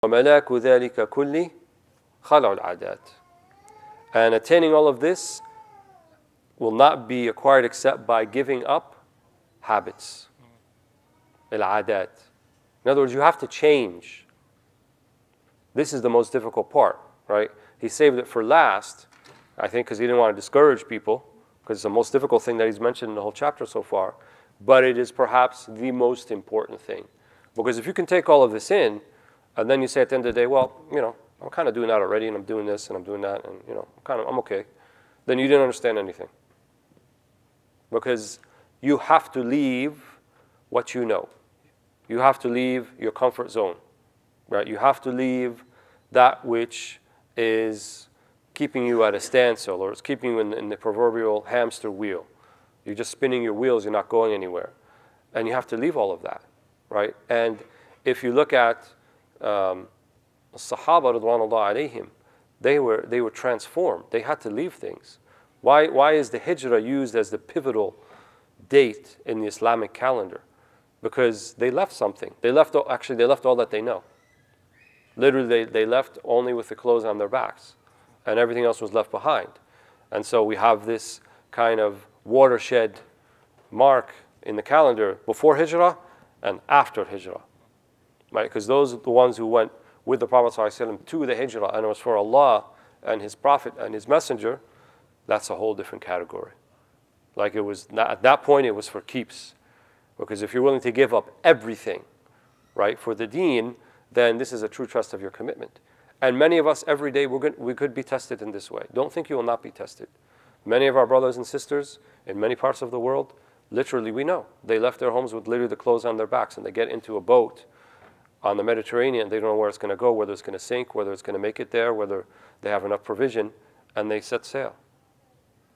وَمَلَاكُ ذَلِكَ كُلِّ خَلْعُ الْعَادَاتِ. And attaining all of this will not be acquired except by giving up habits. Al-adat. In other words, you have to change. This is the most difficult part, right? He saved it for last, I think, because he didn't want to discourage people, because it's the most difficult thing that he's mentioned in the whole chapter so far. But it is perhaps the most important thing. Because if you can take all of this in, and then you say at the end of the day, well, I'm kind of doing that already, and I'm doing this, and I'm doing that, and I'm okay, then you didn't understand anything. Because you have to leave what you know. You have to leave your comfort zone, right? You have to leave that which is keeping you at a standstill, or it's keeping you in the proverbial hamster wheel. You're just spinning your wheels, you're not going anywhere. And you have to leave all of that, right? And if you look at Sahaba Ridwanullah alayhim, they were transformed. They had to leave things. Why is the hijrah used as the pivotal date in the Islamic calendar? Because they left something. They left all that they know. Literally, they left only with the clothes on their backs, and everything else was left behind. And so we have this kind of watershed mark in the calendar before hijrah and after hijrah, right? Because those are the ones who went with the Prophet ﷺ to the hijrah, and it was for Allah and His Prophet and His Messenger. That's a whole different category. Like it was not, at that point, it was for keeps. Because if you're willing to give up everything, right, for the deen, then this is a true test of your commitment. And many of us every day, we could be tested in this way. Don't think you will not be tested. Many of our brothers and sisters in many parts of the world, literally we know, they left their homes with literally the clothes on their backs, and they get into a boat on the Mediterranean. They don't know where it's going to go, whether it's going to sink, whether it's going to make it there, whether they have enough provision, and they set sail.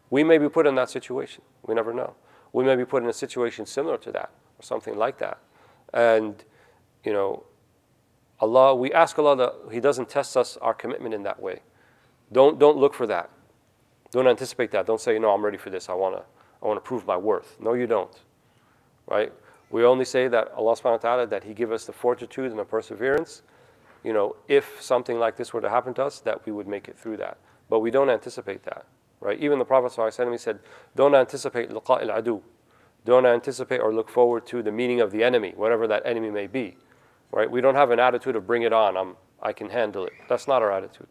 We may be put in that situation. We never know. We may be put in a situation similar to that, or something like that. And, Allah, we ask Allah that He doesn't test us, our commitment in that way. Don't look for that. Don't anticipate that. Don't say, no, I'm ready for this. I want to prove my worth. No, you don't. Right? We only say that Allah subhanahu wa ta'ala, that He give us the fortitude and the perseverance, if something like this were to happen to us, that we would make it through that. But we don't anticipate that. Right? Even the Prophet ﷺ, he said, don't anticipate liqa' al-adu. Don't anticipate or look forward to the meeting of the enemy, whatever that enemy may be. Right? We don't have an attitude of bring it on, I can handle it. That's not our attitude.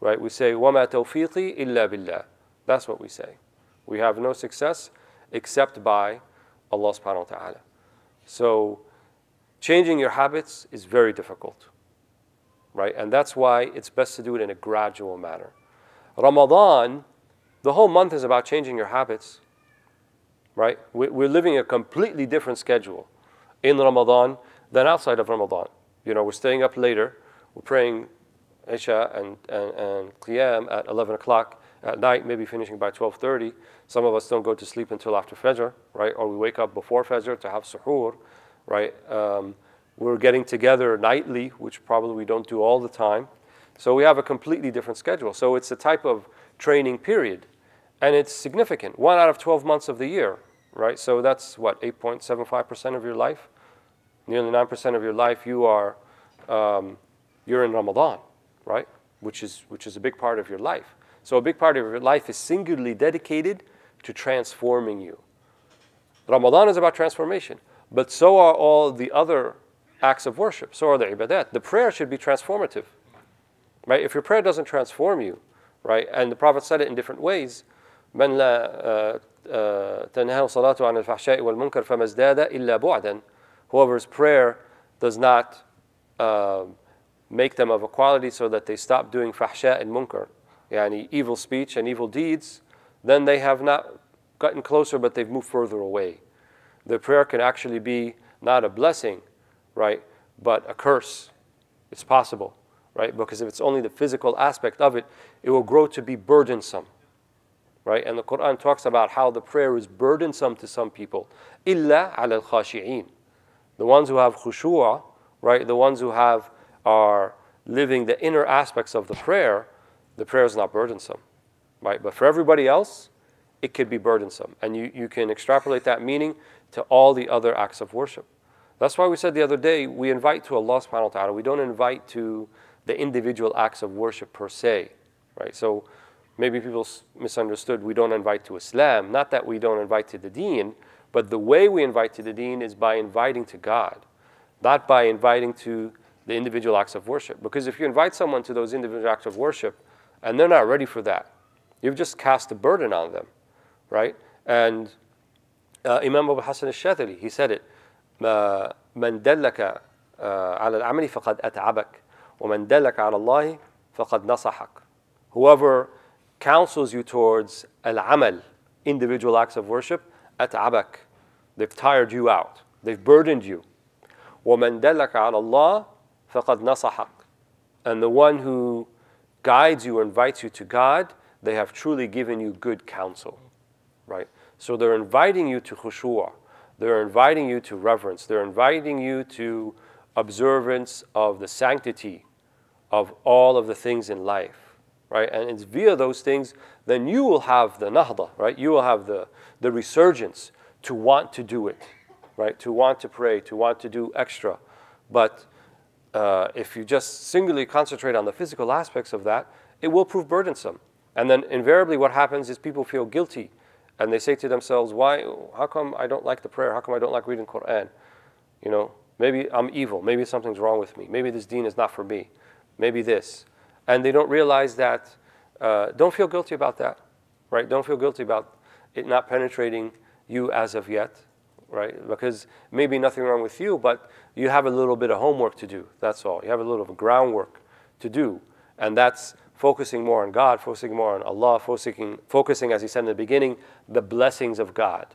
Right? We say, وَمَا تَوْفِيقِي إِلَّا بِاللَّهِ. That's what we say. We have no success except by Allah subhanahu wa ta'ala. So changing your habits is very difficult. Right? And that's why it's best to do it in a gradual manner. Ramadan, the whole month is about changing your habits, right? We're living a completely different schedule in Ramadan than outside of Ramadan. We're staying up later. We're praying Isha and Qiyam at 11 o'clock at night, maybe finishing by 12:30. Some of us don't go to sleep until after Fajr, right? Or we wake up before Fajr to have suhoor, right? We're getting together nightly, which probably we don't do all the time. So we have a completely different schedule. So it's a type of training period. And it's significant. 1 out of 12 months of the year, right? So that's what, 8.75% of your life? Nearly 9% of your life you're in Ramadan, right? Which is a big part of your life. So a big part of your life is singularly dedicated to transforming you. Ramadan is about transformation. But so are all the other acts of worship. So are the ibadat. The prayer should be transformative, right? If your prayer doesn't transform you, right? And the Prophet said it in different ways. من لا تنهى صلاته عن الفحشاء والمنكر فما ازداد إلا بعدا. Whoever's prayer does not make them of a quality so that they stop doing fahsha and munkar, yani evil speech and evil deeds, then they have not gotten closer, but they've moved further away. The prayer can actually be not a blessing, right, but a curse. It's possible, right? Because if it's only the physical aspect of it, it will grow to be burdensome, right? And the Quran talks about how the prayer is burdensome to some people. إِلَّا عَلَى الْخَاشِعِينَ. The ones who have khushu'ah, right? The ones who are living the inner aspects of the prayer is not burdensome, right? But for everybody else, it could be burdensome. And you can extrapolate that meaning to all the other acts of worship. That's why we said the other day, we invite to Allah subhanahu wa ta'ala. We don't invite to the individual acts of worship per se, right? So maybe people misunderstood, we don't invite to Islam. Not that we don't invite to the deen, but the way we invite to the deen is by inviting to God, not by inviting to the individual acts of worship. Because if you invite someone to those individual acts of worship and they're not ready for that, you've just cast a burden on them, right? And Imam Abu Hassan al-Shadhili, he said it, من دلك على العمل فقد أتعبك ومن دلك على الله فقد نصحك. Whoever counsels you towards al-amal, individual acts of worship, أتعبك, they've tired you out, they've burdened you. ومن دلك على الله فقد نصحك. And the one who guides you or invites you to God, they have truly given you good counsel, right? So they're inviting you to khushu', they're inviting you to reverence, they're inviting you to observance of the sanctity of all of the things in life, right? And it's via those things, then you will have the nahda, right? You will have the resurgence to want to do it, right? To want to pray, to want to do extra. But if you just singularly concentrate on the physical aspects of that, it will prove burdensome. And then invariably what happens is people feel guilty. And they say to themselves, why, how come I don't like the prayer? How come I don't like reading Quran? You know, maybe I'm evil. Maybe something's wrong with me. Maybe this deen is not for me. Maybe this. And they don't realize that, don't feel guilty about that, right? Don't feel guilty about it not penetrating you as of yet, right? Because maybe nothing wrong with you, but you have a little bit of homework to do. That's all. You have a little bit of groundwork to do. And that's focusing more on God, focusing more on Allah, focusing, as he said in the beginning, the blessings of God,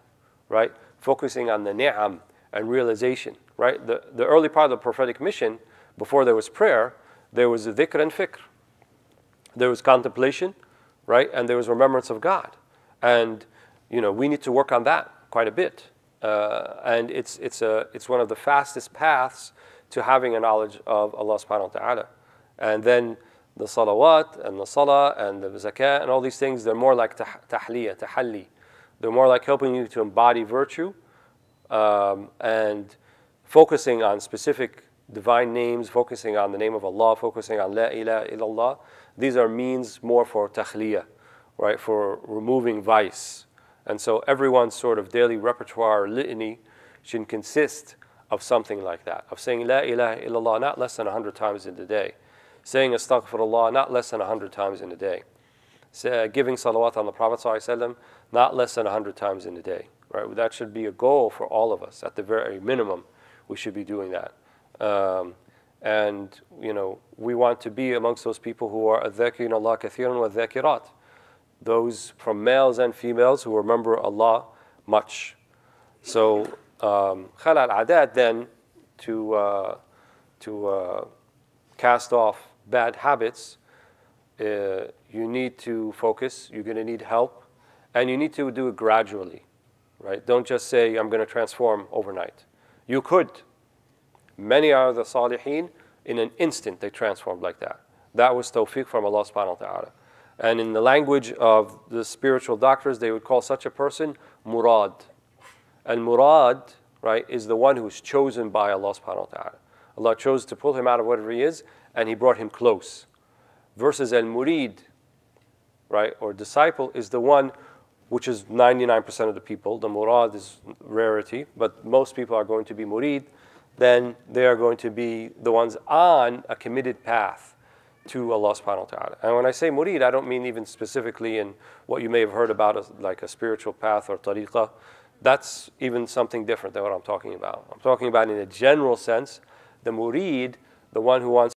right? Focusing on the ni'am and realization, right? The early part of the prophetic mission, before there was prayer, there was dhikr and fikr. There was contemplation, right? And there was remembrance of God. And, you know, we need to work on that quite a bit. And it's one of the fastest paths to having a knowledge of Allah subhanahu wa ta'ala. And then the salawat and the salah and the zakah and all these things, they're more like tahliya, tahalli. They're more like helping you to embody virtue and focusing on specific divine names, focusing on the name of Allah, focusing on la ilaha illallah. These are means more for tahliyah, right, for removing vice. And so everyone's sort of daily repertoire litany should consist of something like that, of saying la ilaha illallah not less than 100 times in the day, saying astaghfirullah not less than 100 times in a day, giving salawat on the Prophet ﷺ not less than 100 times in a day. Right? That should be a goal for all of us. At the very minimum, we should be doing that. And you know, we want to be amongst those people who are adh-dhakirin Allah kathiran wa adh-dhakirat, those from males and females who remember Allah much. So khala al-adat then, to cast off bad habits, you need to focus, you're going to need help, and you need to do it gradually, right? Don't just say, I'm going to transform overnight. You could. Many are the salihin, in an instant they transformed like that. That was tawfiq from Allah subhanahu wa ta'ala. And in the language of the spiritual doctors, they would call such a person murad. And murad, right, is the one who is chosen by Allah subhanahu wa ta'ala. Allah chose to pull him out of whatever he is, and he brought him close. Versus al-murid, right, or disciple, is the one which is 99% of the people. The murad is rarity, but most people are going to be murid. Then they are going to be the ones on a committed path to Allah subhanahu wa ta'ala. And when I say murid, I don't mean even specifically in what you may have heard about as like a spiritual path or tariqah. That's even something different than what I'm talking about. I'm talking about in a general sense, the murid, the one who wants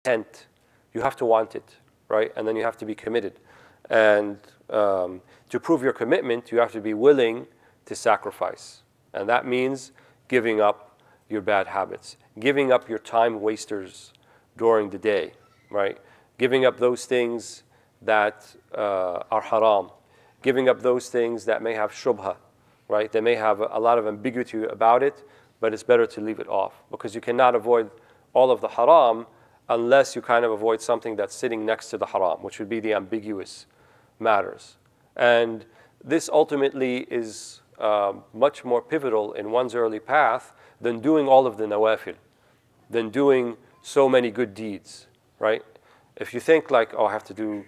intent. You have to want it, right? And then you have to be committed. And to prove your commitment, you have to be willing to sacrifice. And that means giving up your bad habits, giving up your time wasters during the day, right? Giving up those things that are haram, giving up those things that may have shubha, right? They may have a lot of ambiguity about it, but it's better to leave it off because you cannot avoid all of the haram unless you kind of avoid something that's sitting next to the haram, which would be the ambiguous matters. And this ultimately is much more pivotal in one's early path than doing all of the nawafil, than doing so many good deeds, right? If you think like, oh, I have to do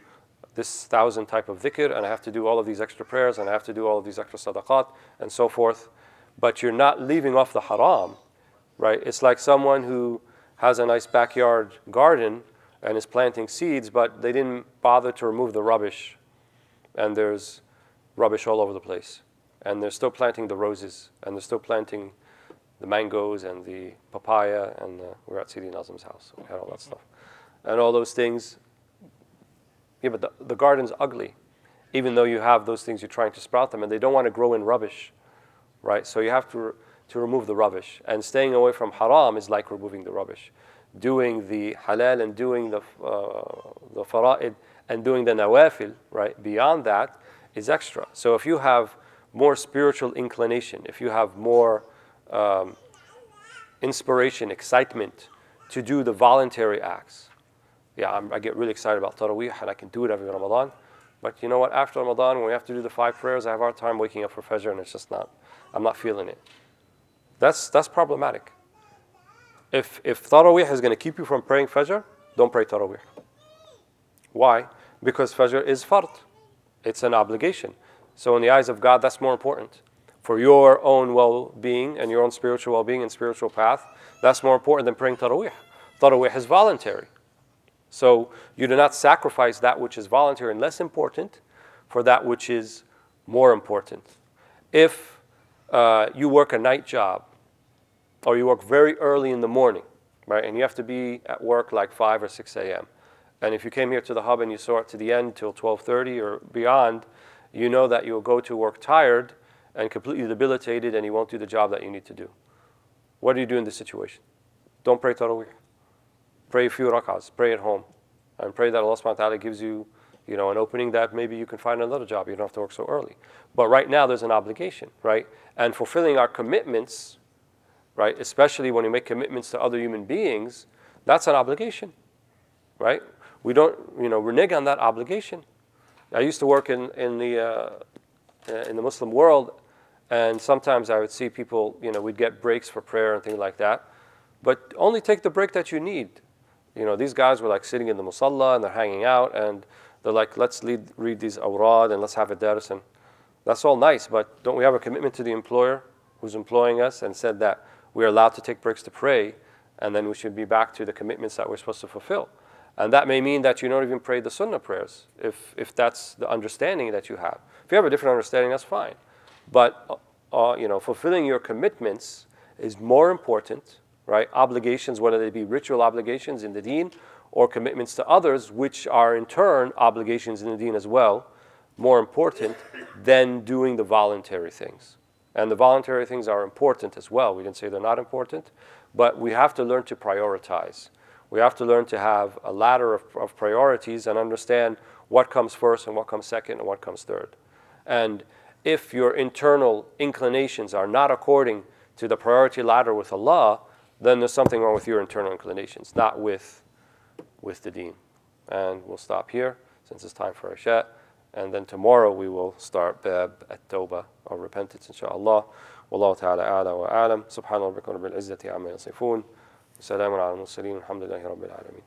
this 1,000 type of dhikr, and I have to do all of these extra prayers, and I have to do all of these extra sadaqat, and so forth, but you're not leaving off the haram, right? It's like someone who has a nice backyard garden and is planting seeds, but they didn't bother to remove the rubbish, and there's rubbish all over the place. And they're still planting the roses, and they're still planting the mangoes and the papaya, and we're at Sidi Nazim's house, so we had all that stuff. And all those things, yeah, but the garden's ugly, even though you have those things, you're trying to sprout them, and they don't want to grow in rubbish, right? So you have to remove the rubbish. And staying away from haram is like removing the rubbish. Doing the halal and doing the fara'id and doing the nawafil, right, beyond that is extra. So if you have more spiritual inclination, if you have more inspiration, excitement to do the voluntary acts, yeah, I get really excited about Taraweeh and I can do it every Ramadan. But you know what? After Ramadan, when we have to do the 5 prayers, I have a hard time waking up for Fajr, and it's just not, I'm not feeling it. That's problematic. If Taraweeh is going to keep you from praying Fajr, don't pray Taraweeh. Why? Because Fajr is fard. It's an obligation. So in the eyes of God, that's more important. For your own well-being and your own spiritual well-being and spiritual path, that's more important than praying Taraweeh. Taraweeh is voluntary. So you do not sacrifice that which is voluntary and less important for that which is more important. If you work a night job, or you work very early in the morning, right, and you have to be at work like 5 or 6 a.m., and if you came here to the hub and you saw it to the end till 12:30 or beyond, you know that you'll go to work tired and completely debilitated, and you won't do the job that you need to do. What do you do in this situation? Don't pray Taraweeh. Pray a few rak'ahs, pray at home, and pray that Allah subhanahu wa ta'ala gives you, an opening that maybe you can find another job. You don't have to work so early. But right now there's an obligation, right? And fulfilling our commitments, right, especially when we make commitments to other human beings, that's an obligation, right? We don't, renege on that obligation. I used to work in the Muslim world, and sometimes I would see people, we'd get breaks for prayer and things like that, but only take the break that you need. These guys were like sitting in the musalla and they're hanging out, and they're like, let's read these awrad and let's have a dars, and that's all nice, but don't we have a commitment to the employer who's employing us and said that we're allowed to take breaks to pray, and then we should be back to the commitments that we're supposed to fulfill. And that may mean that you don't even pray the sunnah prayers, if that's the understanding that you have. If you have a different understanding, that's fine. But fulfilling your commitments is more important, right? Obligations, whether they be ritual obligations in the deen or commitments to others, which are in turn obligations in the deen as well, more important than doing the voluntary things. And the voluntary things are important as well. We didn't say they're not important, but we have to learn to prioritize. We have to learn to have a ladder of priorities and understand what comes first and what comes second and what comes third. And if your internal inclinations are not according to the priority ladder with Allah, then there's something wrong with your internal inclinations, not with the deen. And we'll stop here since it's time for Isha. And then tomorrow we will start Bab at-Tawbah, or repentance, inshaAllah. Wallahu ta'ala a'la wa a'lam. Subhana rabbika rabbil izzati amma yasifun. Salamun ala al-mursaleen. Alhamdulillahi rabbil alameen.